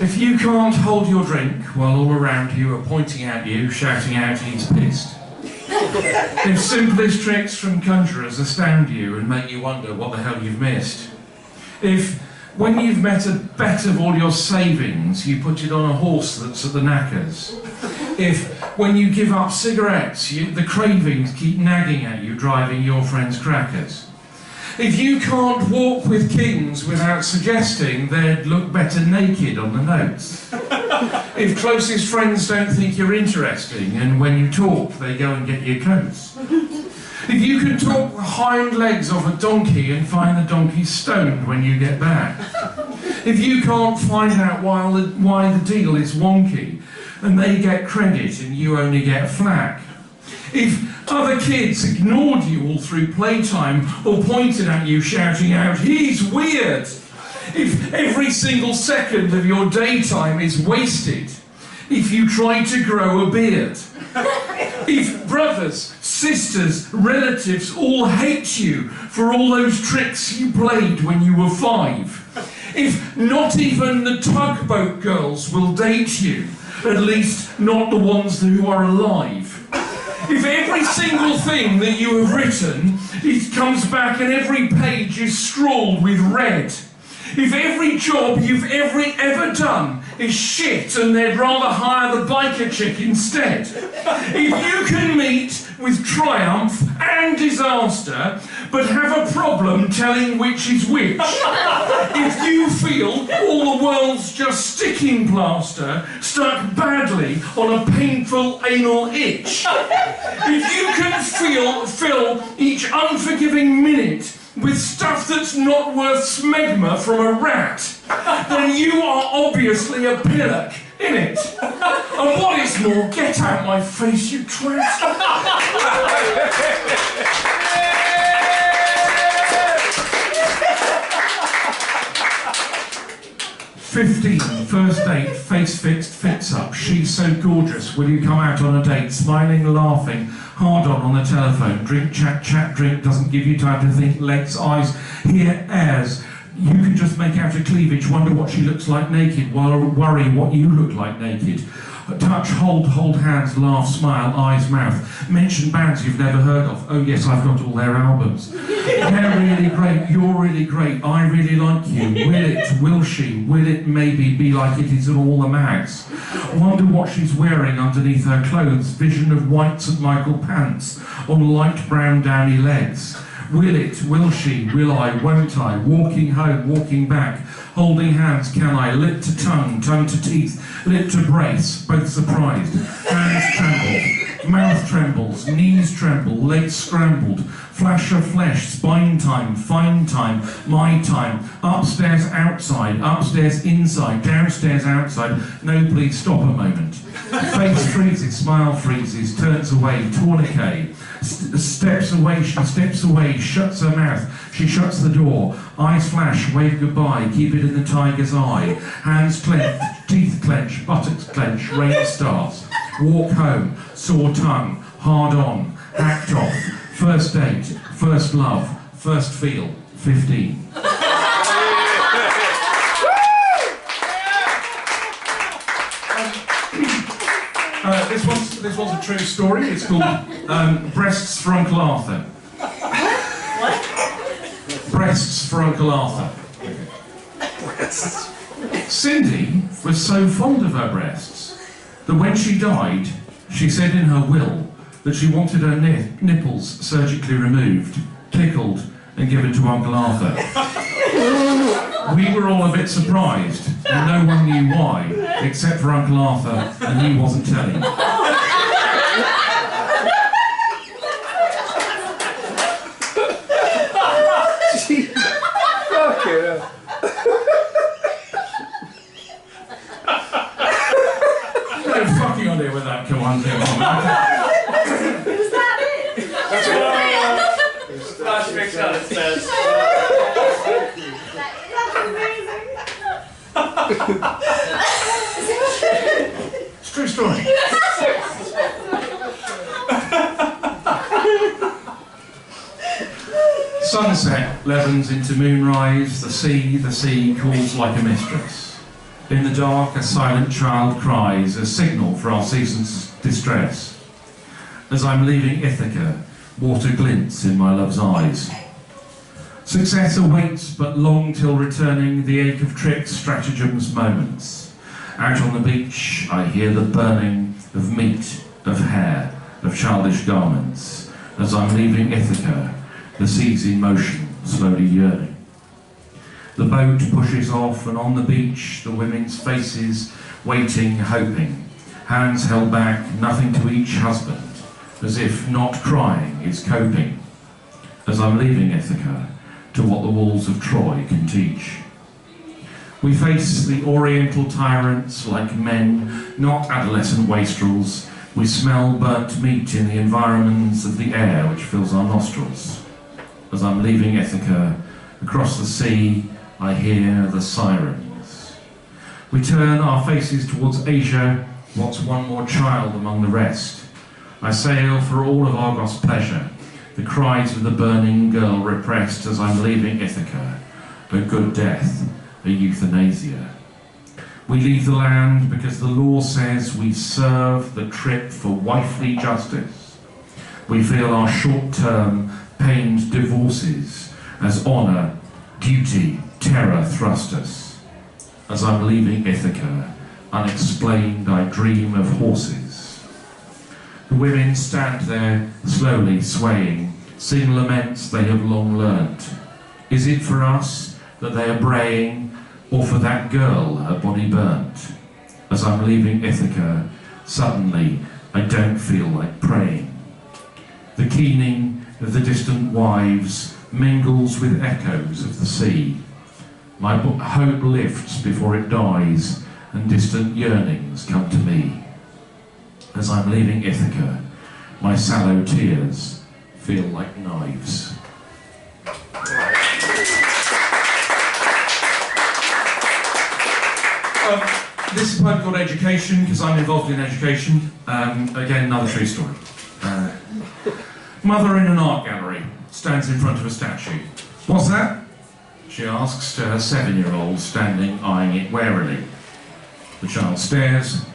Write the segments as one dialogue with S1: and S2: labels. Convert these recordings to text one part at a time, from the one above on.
S1: If you can't hold your drink while all around you are pointing at you, shouting out he's pissed. If simplest tricks from conjurers astound you and make you wonder what the hell you've missed. If, when you've met a bet of all your savings, you put it on a horse that's at the knackers. If, when you give up cigarettes, the cravings keep nagging at you, driving your friends crackers. If you can't walk with kings without suggesting they'd look better naked on the notes. If closest friends don't think you're interesting and when you talk they go and get your coats. If you can talk the hind legs of a donkey and find the donkey stoned when you get back. If you can't find out why the deal is wonky and they get credit and you only get flack. If other kids ignored you all through playtime or pointed at you shouting out, he's weird. If every single second of your daytime is wasted. If you try to grow a beard. If brothers, sisters, relatives all hate you for all those tricks you played when you were 5. If not even the tugboat girls will date you, at least not the ones who are alive. If every single thing that you have written, it comes back and every page is scrawled with red. If every job you've ever done is shit and they'd rather hire the biker chick instead. If you can meet with triumph and disaster, but have a problem telling which is which. If you feel all the world's just sticking plaster, stuck badly on a painful anal itch. If you can fill each unforgiving minute with stuff that's not worth smegma from a rat, then you are obviously a pillock, innit? And what is more, get out my face, you twat! 15, first date, face fixed, fix up. She's so gorgeous, will you come out on a date? Smiling, laughing, hard on the telephone. Drink, chat, chat, drink, doesn't give you time to think. Legs, eyes, hear, airs. You can just make out a cleavage, wonder what she looks like naked, while worry what you look like naked. Touch, hold hands, laugh, smile, eyes, mouth. Mention bands you've never heard of. Oh yes, I've got all their albums. They're really great, you're really great, I really like you. Will it, will she, will it maybe be like it is in all the mags? Wonder what she's wearing underneath her clothes. Vision of white St. Michael pants on light brown downy legs. Will it, will she, will I, won't I? Walking home, walking back. Holding hands, can I? Lip to tongue, tongue to teeth, lip to brace, both surprised. Hands tremble, mouth trembles, knees tremble, legs scrambled. Flash of flesh, spine time, fine time, my time. Upstairs, outside, upstairs, inside, downstairs, outside. No, please stop a moment. Face freezes, smile freezes, turns away, tourniquet. Steps away, she steps away, shuts her mouth, she shuts the door. Eyes flash, wave goodbye, keep it in the tiger's eye. Hands clenched, teeth clench, buttocks clench, rain starts. Walk home, sore tongue, hard on, hacked off. First date, first love, first feel, 15. This one's a true story. It's called Breasts for Uncle Arthur. What? Breasts for Uncle Arthur. Cindy was so fond of her breasts that when she died, she said in her will that she wanted her nipples surgically removed, tickled, and given to Uncle Arthur. We were all a bit surprised, and no one knew why, except for Uncle Arthur, and he wasn't telling. No fucking idea where that come on from.
S2: Was that it?
S3: That's it. Flash picks out it says.
S1: It's a true story. Sunset levens into moonrise, the sea calls like a mistress. In the dark, a silent child cries, a signal for our season's distress. As I'm leaving Ithaca, water glints in my love's eyes. Success awaits, but long till returning, the ache of tricks, stratagems, moments. Out on the beach, I hear the burning of meat, of hair, of childish garments. As I'm leaving Ithaca, the sea's in motion, slowly yearning. The boat pushes off, and on the beach, the women's faces, waiting, hoping. Hands held back, nothing to each husband, as if not crying is coping. As I'm leaving Ithaca, to what the walls of Troy can teach. We face the oriental tyrants like men, not adolescent wastrels. We smell burnt meat in the environments of the air which fills our nostrils. As I'm leaving Ithaca, across the sea, I hear the sirens. We turn our faces towards Asia, what's one more child among the rest. I sail for all of Argos' pleasure, the cries of the burning girl repressed as I'm leaving Ithaca, a good death, a euthanasia. We leave the land because the law says we serve the trip for wifely justice. We feel our short-term, pained divorces as honour, duty, terror thrust us. As I'm leaving Ithaca, unexplained I dream of horses. The women stand there, slowly swaying, sing laments they have long learnt. Is it for us that they are braying, or for that girl her body burnt? As I'm leaving Ithaca, suddenly I don't feel like praying. The keening of the distant wives mingles with echoes of the sea. My hope lifts before it dies, and distant yearnings come to me. As I'm leaving Ithaca, my sallow tears feel like knives. This is a poem called Education, because I'm involved in education. Again, another true story. Mother in an art gallery stands in front of a statue. What's that? She asks to her 7-year-old standing eyeing it warily. The child stares,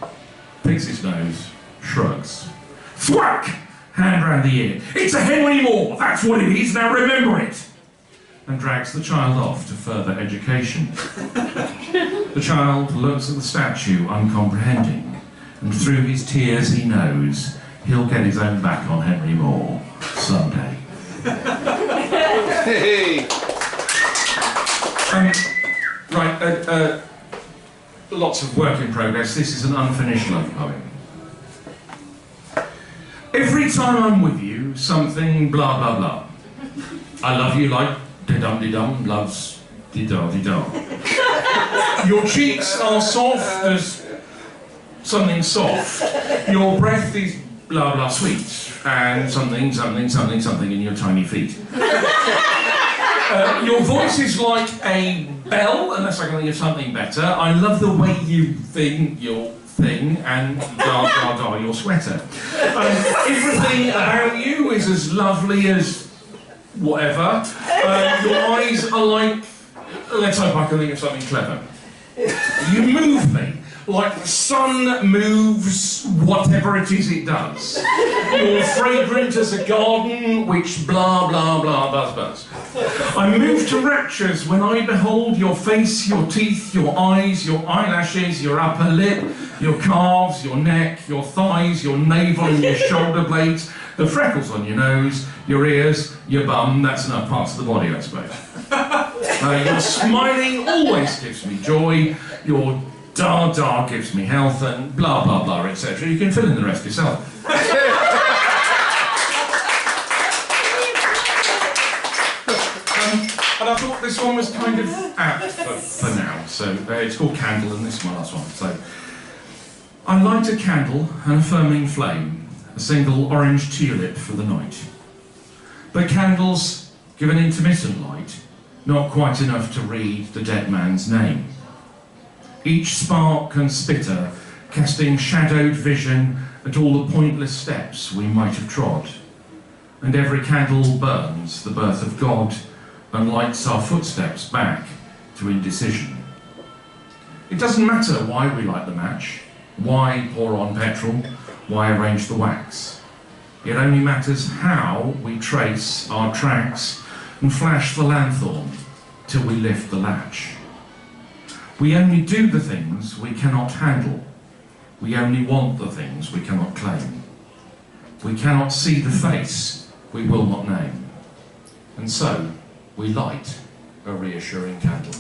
S1: picks his nose, shrugs. Thwack! Hand round the ear. It's a Henry Moore, that's what it is, now remember it! And drags the child off to further education. The child looks at the statue uncomprehending, and through his tears he knows he'll get his own back on Henry Moore someday.
S4: Hey.
S1: Lots of work in progress. This is an unfinished love poem. Every time I'm with you, something blah blah blah. I love you like de-dum loves de-da. Your cheeks are soft as something soft. Your breath is blah blah sweet, and something in your tiny feet. Your voice is like a bell, unless I can think of something better. I love the way you think your thing, and da your sweater. Everything about you is as lovely as whatever. Your eyes are like, let's hope I can think of something clever. You move me like the sun moves whatever it is it does. You're fragrant as a garden which blah blah blah buzz. I move to raptures when I behold your face, your teeth, your eyes, your eyelashes, your upper lip, your calves, your neck, your thighs, your navel and your shoulder blades, the freckles on your nose, your ears, your bum. That's enough parts of the body, I suppose. Your smiling always gives me joy. Your da gives me health, and blah blah blah, etc. You can fill in the rest yourself. And I thought this one was kind of apt for now, so it's called Candle, and this is my last one. So, I light a candle, an affirming flame, a single orange tulip for the night. But candles give an intermittent light, not quite enough to read the dead man's name. Each spark and spitter casting shadowed vision at all the pointless steps we might have trod. And every candle burns the birth of God and lights our footsteps back to indecision. It doesn't matter why we light the match, why pour on petrol, why arrange the wax. It only matters how we trace our tracks and flash the lanthorn till we lift the latch. We only do the things we cannot handle. We only want the things we cannot claim. We cannot see the face we will not name. And so, we light a reassuring candle.